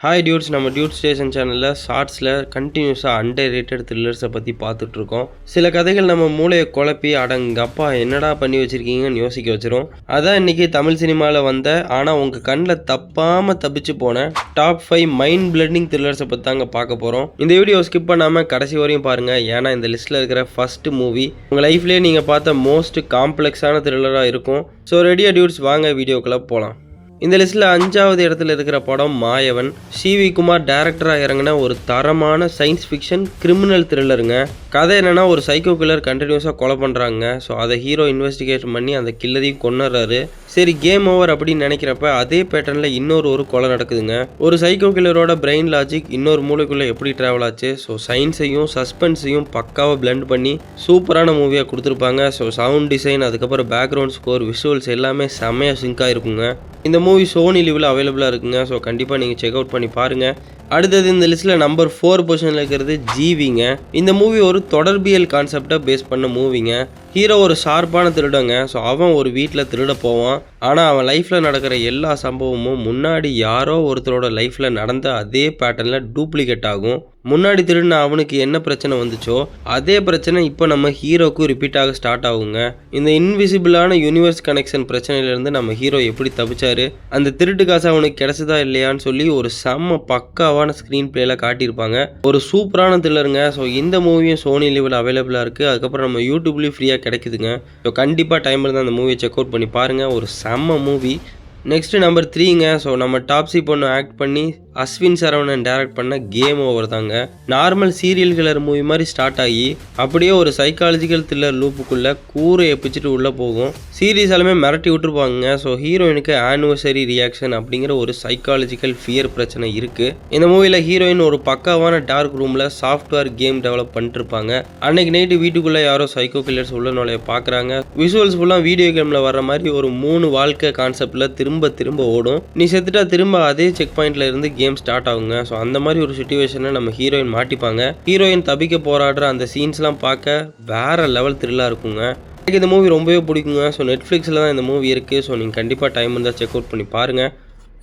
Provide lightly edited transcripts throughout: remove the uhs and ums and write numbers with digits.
Hi dudes, நம்ம Dude station சேனலில் ஷார்ட்ஸில் கண்டினியூஸாக அண்டர் ரேட்டட் த்ரில்லர்ஸை பற்றி பார்த்துட்ருக்கோம். சில கதைகள் நம்ம மூளையை குழப்பி அடங்கப்பா என்னடா பண்ணி வச்சுருக்கீங்கன்னு யோசிக்க வச்சிரும். அதான் இன்றைக்கி தமிழ் சினிமாவில் வந்த ஆனால் உங்கள் கண்ணில் தப்பாமல் தப்பிச்சு போன டாப் 5 மைண்ட் பிளண்டிங் த்ரில்லர்ஸை பற்றி தாங்க பார்க்க போகிறோம். இந்த வீடியோ ஸ்கிப் பண்ணாமல் கடைசி வரையும் பாருங்கள். ஏன்னா இந்த லிஸ்ட்டில் இருக்கிற ஃபஸ்ட்டு மூவி உங்கள் லைஃப்லேயே நீங்கள் பார்த்த மோஸ்ட் காம்ப்ளெக்ஸான த்ரில்லராக இருக்கும். ஸோ ரெடியா டியூட்ஸ், வாங்க வீடியோக்குள்ளே போகலாம். இந்த லிஸ்ட்டில் 5வது இடத்துல இருக்கிற படம் மாயவன். சிவி குமார் டைரக்டராக இறங்கின ஒரு தரமான சயின்ஸ் ஃபிக்ஷன் கிரிமினல் த்ரில்லருங்க. கதை என்னென்னா, ஒரு சைக்கோ கில்லர் கண்டினியூஸாக கொலை பண்ணுறாங்க. ஸோ அதை ஹீரோ இன்வெஸ்டிகேஷன் பண்ணி அந்த கில்லரையும் கொன்னுறாரு. சரி, கேம் ஓவர் அப்படின்னு நினைக்கிறப்ப அதே பேட்டர்னில் இன்னொரு கொலை நடக்குதுங்க. ஒரு சைக்கோ கில்லரோட பிரெயின் லாஜிக் இன்னொரு மூளைக்குள்ளே எப்படி ட்ராவல் ஆச்சு. ஸோ சயின்ஸையும் சஸ்பென்ஸையும் பக்காவாக பிளெண்ட் பண்ணி சூப்பரான மூவியாக கொடுத்துருப்பாங்க. ஸோ சவுண்ட் டிசைன், அதுக்கப்புறம் பேக்ரவுண்ட் ஸ்கோர், விஷுவல்ஸ் எல்லாமே செம்மையாக சிங்காக இருக்குங்க. இந்த மூவி சோனி லிவில் அவைலபிளாக இருக்குங்க. ஸோ கண்டிப்பாக நீங்கள் செக் அவுட் பண்ணி பாருங்கள். அடுத்தது இந்த லிஸ்ட்டில் நம்பர் 4 பொசிஷனில் இருக்கிறது ஜீவிங்க. இந்த மூவி ஒரு தொடர்பியல் கான்செப்டை பேஸ் பண்ண மூவிங்க. ஹீரோ ஒரு ஷார்ப்பான திருடங்க. ஸோ அவன் ஒரு வீட்டில் திருட போவான். ஆனால் அவன் லைஃப்பில் நடக்கிற எல்லா சம்பவமும் முன்னாடி யாரோ ஒருத்தரோட லைஃப்பில் நடந்த அதே பேட்டர்னில் டூப்ளிகேட் ஆகும். முன்னாடி திருடின அவனுக்கு என்ன பிரச்சனை வந்துச்சோ அதே பிரச்சனை இப்போ நம்ம ஹீரோக்கும் ரிப்பீட் ஆக ஸ்டார்ட் ஆகுங்க. இந்த இன்விசிபிளான யூனிவர்ஸ் கனெக்ஷன் பிரச்சனையிலேருந்து நம்ம ஹீரோ எப்படி தப்பிச்சாரு, அந்த திருட்டு காசு அவனுக்கு கிடைச்சதா இல்லையான்னு சொல்லி ஒரு செம்ம பக்காவான ஸ்க்ரீன் பிளேல காட்டியிருப்பாங்க. ஒரு சூப்பரான த்ரில்லருங்க. ஸோ இந்த மூவியும் சோனி லிவில் அவைலபிளாக இருக்குது. அதுக்கப்புறம் நம்ம யூடியூப்லேயும் ஃப்ரீயாக கிடைக்குதுங்க. ஸோ கண்டிப்பாக டைம் இருந்தால் அந்த மூவியை செக் அவுட் பண்ணி பாருங்கள். ஒரு செம்ம மூவி. நெக்ஸ்ட்டு நம்பர் 3ங்க. ஸோ நம்ம டாப்ஸி பொண்ணு ஆக்ட் பண்ணி அஸ்வின் சரவணன் டைரக்ட் பண்ண கேம் ஓவர் தாங்க. நார்மல் சீரியல் கில்லர் மூவி மாதிரி ஸ்டார்ட் ஆகி அப்படியே ஒரு சைக்காலஜிக்கல் த்ரில்லர் லூப்புக்குள்ளே கூரை பிச்சுட்டு உள்ளே போகும். சீரியஸ் எல்லாமே மிரட்டி விட்டுருப்பாங்க. ஸோ ஹீரோயினுக்கு ஆனிவர்சரி ரியாக்ஷன் அப்படிங்கிற ஒரு சைக்காலஜிக்கல் ஃபியர் பிரச்சனை இருக்குது. இந்த மூவியில் ஹீரோயின் ஒரு பக்காவான டார்க் ரூமில் சாஃப்ட்வேர் கேம் டெவலப் பண்ணிட்டு இருப்பாங்க. அன்னைக்கு நைட்டு வீட்டுக்குள்ளே யாரோ சைக்கோ கில்லர்ஸ் உள்ள நுழைய பார்க்குறாங்க. விஷுவல்ஸ் ஃபுல்லாக வீடியோ கேமில் வர்ற மாதிரி ஒரு 3 வாழ்க்கை கான்செப்டில் திரும்ப ஓடும். நீ செத்துட்டா திரும்ப அதே செக் பாயிண்ட்ல இருந்து கேம் ஸ்டார்ட் ஆகுங்க. ஸோ அந்த மாதிரி ஒரு சிச்சுவேஷனை நம்ம ஹீரோயின் மாட்டிப்பாங்க. ஹீரோயின் தப்பிக்க போராடுற அந்த சீன்ஸ்லாம் பார்க்க வேற லெவல் த்ரில்லாக இருக்குங்க. எனக்கு இந்த மூவி ரொம்பவே பிடிக்குங்க. ஸோ நெட்ஃப்ளிக்ஸில் தான் இந்த மூவி இருக்குது. ஸோ நீங்கள் கண்டிப்பாக டைம் இருந்தால் செக் அவுட் பண்ணி பாருங்கள்.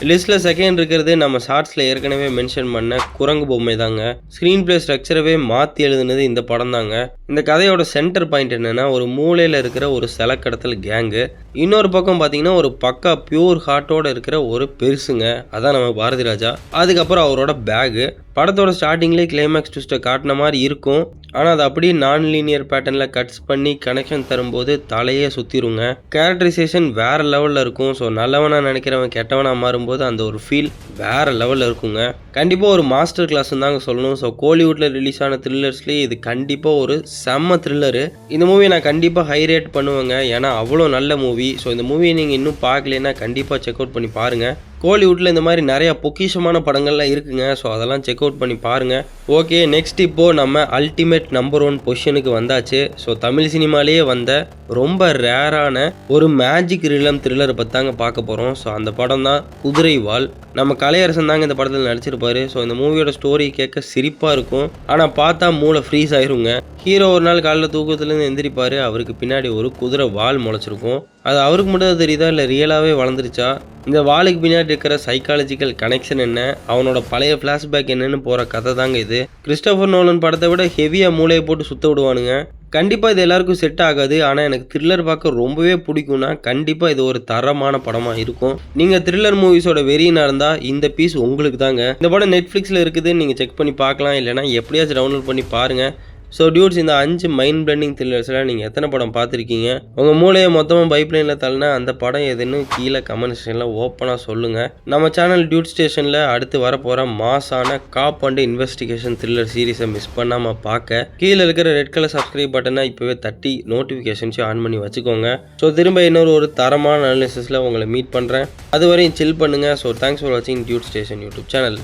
லிஸ்ட்டில் செகண்ட் இருக்கிறது நம்ம ஷார்ட்ஸில் ஏற்கனவே மென்ஷன் பண்ண குரங்கு பொம்மை தாங்க. ஸ்க்ரீன் பிளே ஸ்ட்ரக்சரவே மாற்றி எழுதுனது இந்த படம் தாங்க. இந்த கதையோட சென்டர் பாயிண்ட் என்னென்னா, ஒரு மூலையில் இருக்கிற ஒரு கடத்தல் கேங்கு, இன்னொரு பக்கம் பார்த்தீங்கன்னா ஒரு பக்கா பியூர் ஹார்ட்டோட இருக்கிற ஒரு பெருசுங்க, அதான் நம்ம பாரதி ராஜா. அதுக்கப்புறம் அவரோட பேகு. படத்தோட ஸ்டார்டிங்லேயே கிளைமேக்ஸ் ட்விஸ்ட்டை காட்டின மாதிரி இருக்கும். ஆனால் அது அப்படியே நான் லீனியர் பேட்டர்னில் கட்ஸ் பண்ணி கனெக்ஷன் தரும்போது தலையே சுற்றிருங்க. கேரக்டரைசேஷன் வேறு லெவலில் இருக்கும். ஸோ நல்லவனாக நினைக்கிறவன் கெட்டவனாக மாறும்போது அந்த ஒரு ஃபீல் வேறு லெவலில் இருக்குங்க. கண்டிப்பாக ஒரு மாஸ்டர் கிளாஸ்ன்னு தாங்க சொல்லணும். ஸோ கோலிவுட்டில் ரிலீஸ் ஆன த்ரில்லர்ஸ்லேயே இது கண்டிப்பாக ஒரு செம்ம த்ரில்லரு. இந்த மூவியை நான் கண்டிப்பாக ஹை ரேட் பண்ணுவேங்க. ஏன்னா அவ்வளோ நல்ல மூவி. ஸோ இந்த மூவியை நீங்கள் இன்னும் பார்க்கலன்னா கண்டிப்பாக செக் அவுட் பண்ணி பாருங்கள். கோலிவுட்டில் இந்த மாதிரி நிறையா பொக்கிஷமான படங்கள்லாம் இருக்குங்க. ஸோ அதெல்லாம் செக் அவுட் பண்ணி பாருங்கள். ஓகே, நெக்ஸ்ட் இப்போது நம்ம அல்டிமேட் நம்பர் 1 பொசிஷனுக்கு வந்தாச்சு. ஸோ தமிழ் சினிமாலேயே வந்த ரொம்ப ரேரான ஒரு மேஜிக் ரிலம் த்ரில்லரை பற்றி தாங்க பார்க்க போகிறோம். ஸோ அந்த படம் தான் குதிரைவால். நம்ம கலையரசன் தாங்க இந்த படத்தில் நடிச்சிருப்பாரு. ஸோ இந்த மூவியோட ஸ்டோரி கேட்க சிரிப்பாக இருக்கும். ஆனால் பார்த்தா மூளை ஃப்ரீஸ் ஆயிருங்க. ஹீரோ ஒரு நாள் காலையில் தூக்கத்துலேருந்து எந்திரிப்பார். அவருக்கு பின்னாடி ஒரு குதிரை வால் முளைச்சிருக்கும். அது அவருக்கு மட்டும் தெரியுதா இல்லை ரியலாகவே வளர்ந்துருச்சா? இந்த வாளுக்கு பின்னாடி இருக்கிற சைக்காலஜிக்கல் கனெக்ஷன் என்ன, அவனோட பழைய ஃப்ளாஷ்பேக் என்னன்னு போகிற கதை தாங்க இது. கிறிஸ்டோபர் நோலன் படத்தை விட ஹெவியாக மூளையை போட்டு சுற்ற விடுவானுங்க. கண்டிப்பாக இது எல்லாருக்கும் செட் ஆகாது. ஆனால் எனக்கு த்ரில்லர் பார்க்க ரொம்பவே பிடிக்கும்னா கண்டிப்பாக இது ஒரு தரமான படமாக இருக்கும். நீங்கள் த்ரில்லர் மூவிஸோட வெறியினா இருந்தால் இந்த பீஸ் உங்களுக்கு தாங்க. இந்த படம் நெட்ஃப்ளிக்ஸில் இருக்குது, நீங்கள் செக் பண்ணி பார்க்கலாம். இல்லைனா எப்படியாச்சும் டவுன்லோட் பண்ணி பாருங்கள். ஸோ டியூட்ஸ், இந்த 5 மைண்ட் பிளண்டிங் த்ரில்லர்ஸ்லாம் நீங்கள் எத்தனை படம் பார்த்துருக்கீங்க? உங்கள் மூளையை மொத்தமாக பைப்லைனில் தள்ளினா அந்த படம் எதுன்னு கீழே கமெண்ட் செக்ஷனில் ஓப்பனாக சொல்லுங்கள். நம்ம சேனல் டியூட் ஸ்டேஷனில் அடுத்து வரப்போகிற மாசான காப் அண்ட் இன்வெஸ்டிகேஷன் த்ரில்லர் சீரீஸை மிஸ் பண்ணாமல் பார்க்க கீழே இருக்கிற ரெட் கலர் சப்ஸ்கிரைப் பட்டனை இப்போவே தட்டி நோட்டிஃபிகேஷன்ஸையும் ஆன் பண்ணி வச்சுக்கோங்க. ஸோ திரும்ப இன்னொரு தரமான அனாலிசிஸில் உங்களை மீட் பண்ணுறேன். அது வரையும் சில் பண்ணுங்கள். ஸோ தேங்க்ஸ் ஃபார் வாட்சிங் டியூட் ஸ்டேஷன் யூடியூப் சேனல்.